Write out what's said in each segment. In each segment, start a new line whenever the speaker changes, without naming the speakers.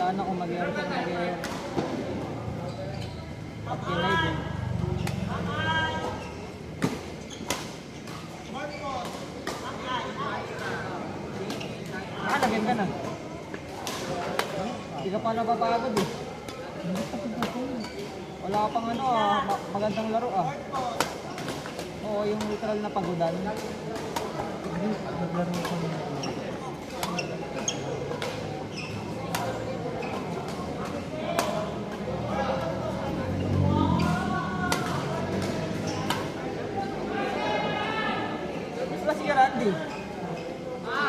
ano kung mag-air ka mag-air. At kinay din. Lagyan ka na. Hindi ka pa napapagod eh. Wala ka pang ano magandang laro ah. Oo, yung literal na pagodan. Naglaro ko na. Basta si Randy. Ha?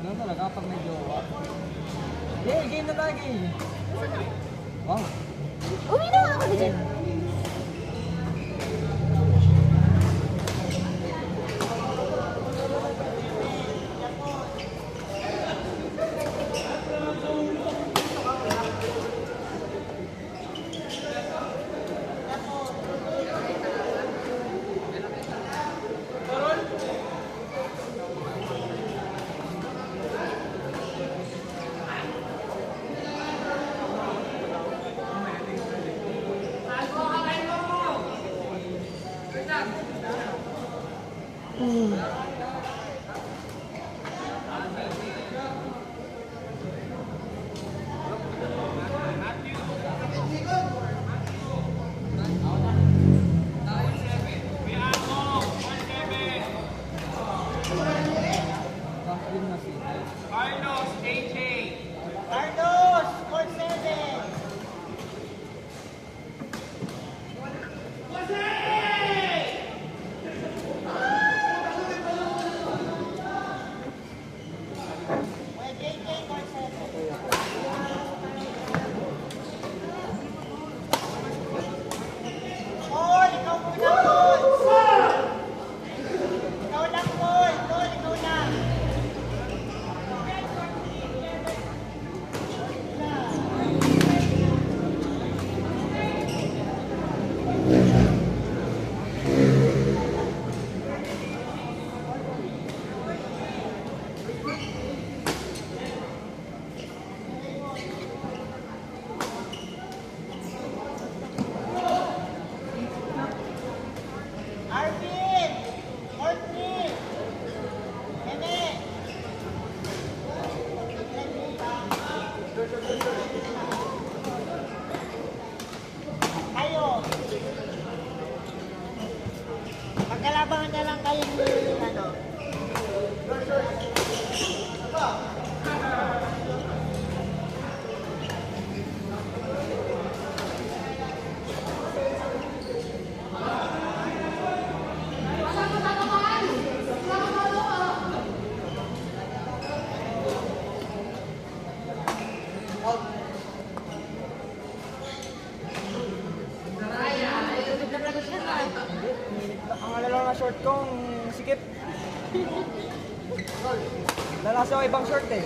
Ganun talaga pag may jowa. Game na tayo, game. Wow.
Uwi na ako dyan.
Lalasa ko ibang short eh.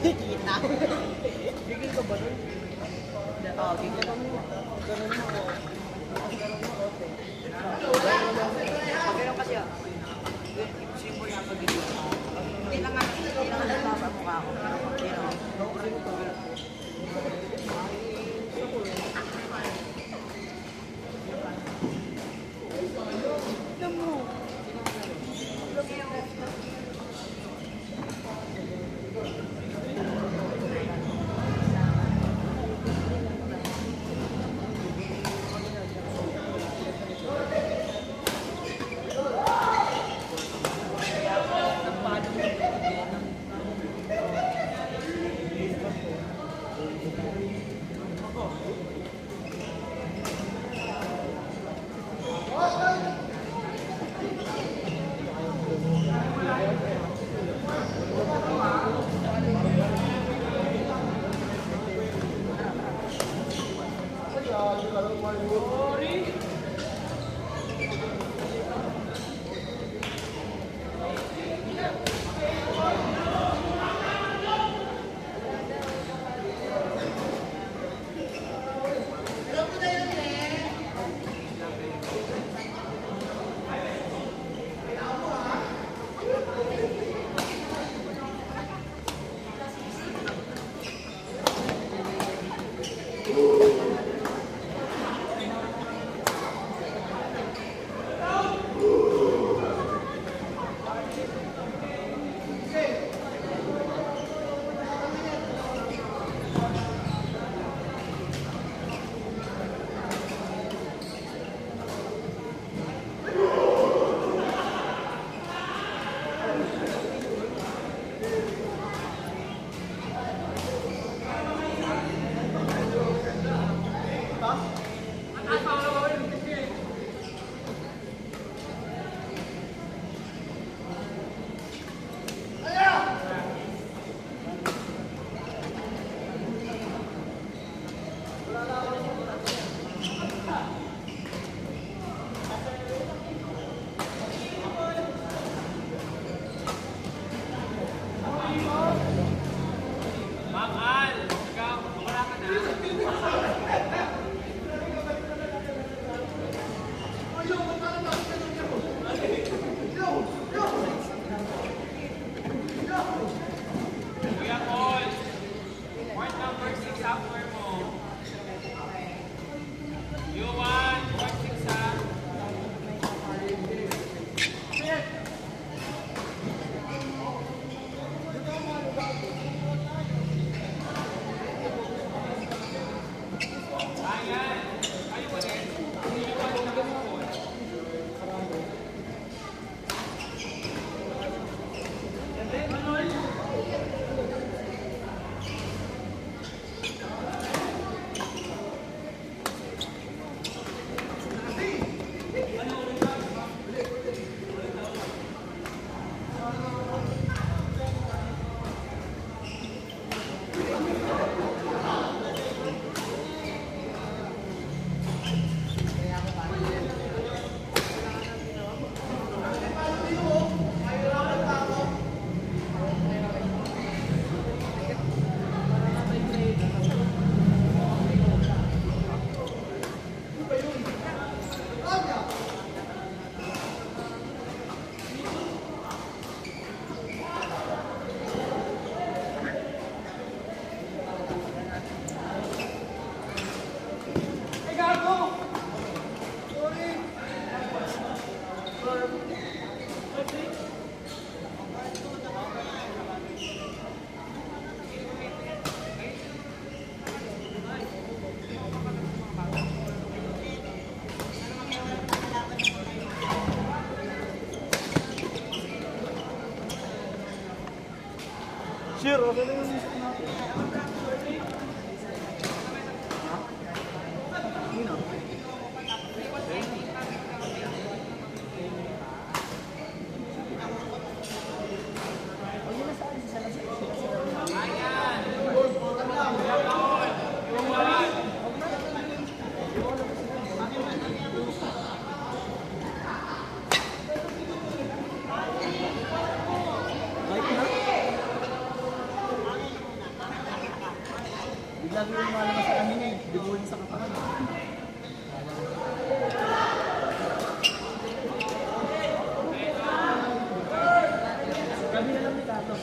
Kita.
Gigil ka ba nun?
Oo, gigil.
Ganun mo.
Pag ganun kasi, symbol na pag-gigil. Hindi lang nga nagpapamukha ko. Pero,
maganda yung music natin. Yun o. Lagi yung malaman sa amin eh. Di mo sa katawan. Kami na lang ni Kato.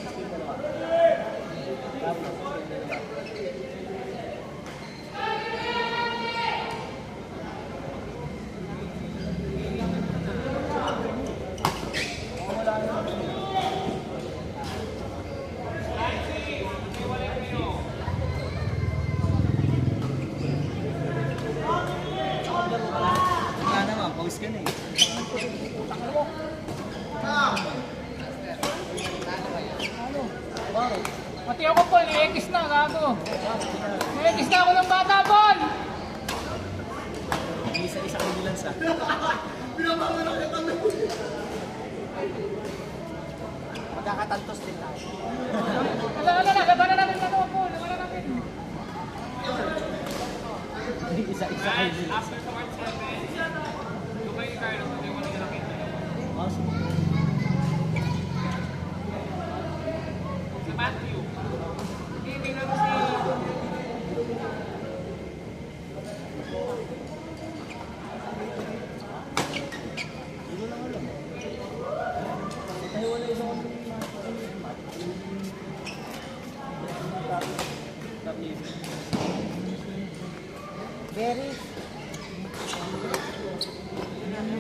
Pause ka na eh.
Pati ako po, ni-X na, gago. Ni-X na ako ng bata, Paul!
Isa-isa kayo bilang sa.
Magkakatantos din tayo.
Ala, gaba na namin ano, Paul. Wala namin.
Isa-isa kayo bilang sa.
Very.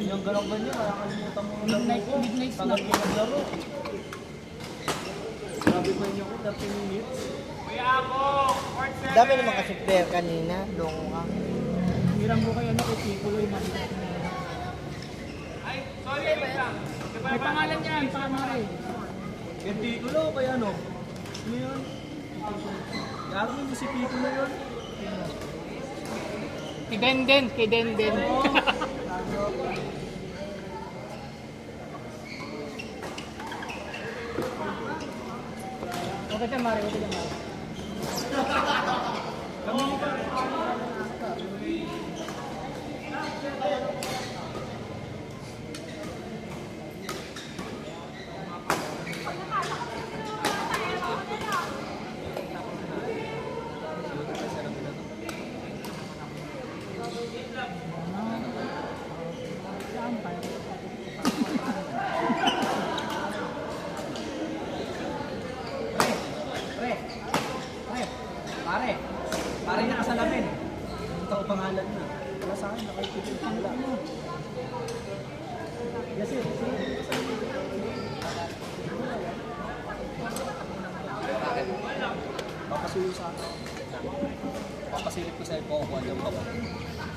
Yung galak ba niya, nakakalimutan mo lang
Midnight
tagal
snack.
ko naglaro. Sabi ba niyo ko, 30 minutes?
Dami naman kasi player kanina. Longo ka.
Hirang mo kayo, ano, kay Piccolo yung maliit na. May pangalan yan, Pamare.
Kaya Piccolo, kaya ano? Ano yun? Gago mo si Piccolo yun?
Kay Denden, kay Denden. Okay ka, Mare, okay ka, Mare.
Pare na kasalamin. Ito ko pangalan na. Wala sa akin, nakaipipin ko wala. Yes, sir. Papasuyo sa akin. Papasilip ko sa iyo kung ano ba.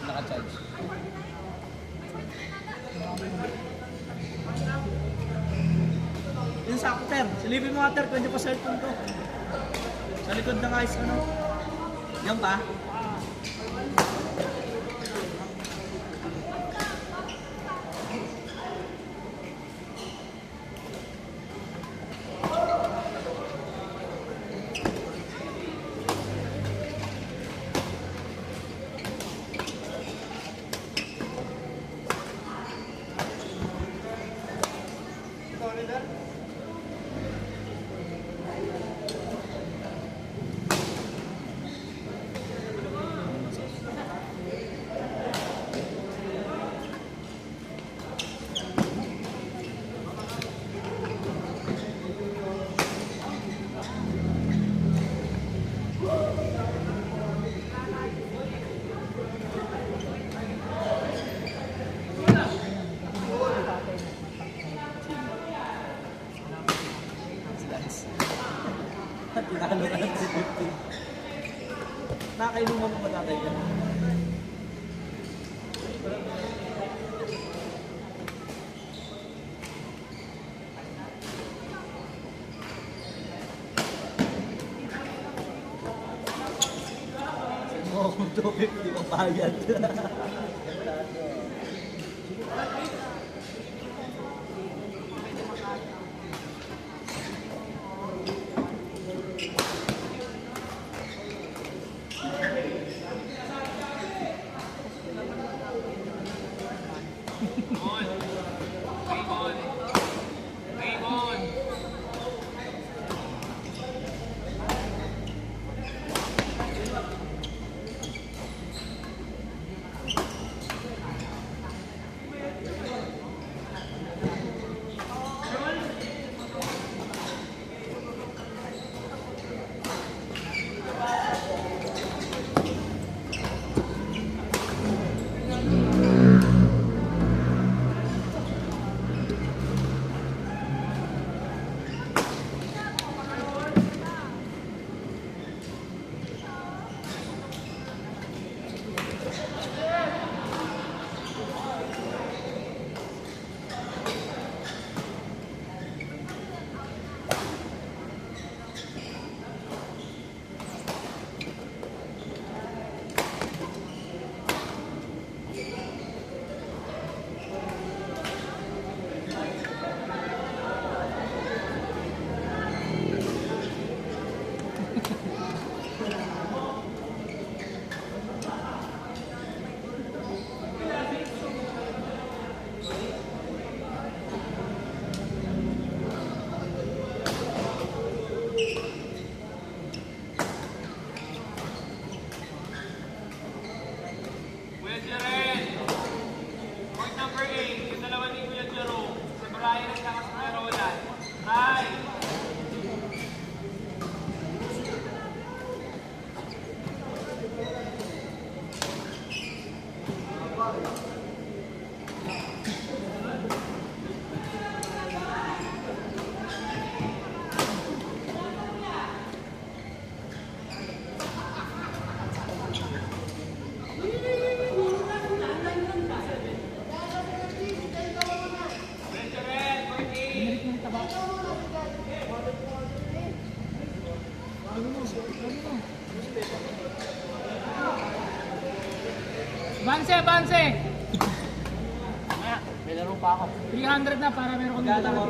Naka-charge. Yung sako, sir. Silipin mo nga, sir, kung hindi pa cellphone ko. Sa likod ng ice, ano? Yan ba? 250 ang bayad.
Banse, banse!
May laro pa ako.
300 na para meron kami
Gala ko.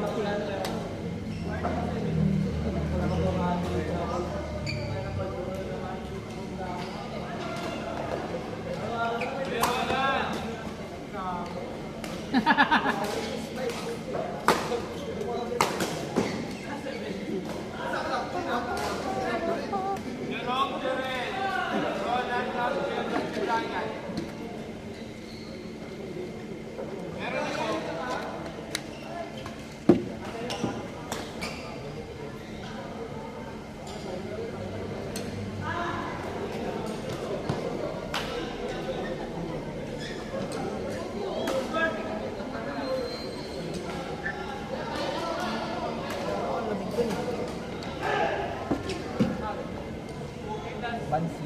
Bansi.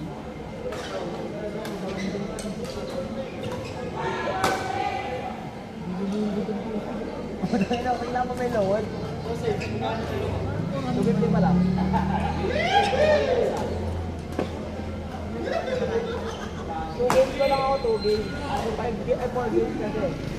Kailangan mo may load. 250 pa lang. 2 games pa lang ako, 2 games. 4 games kasi.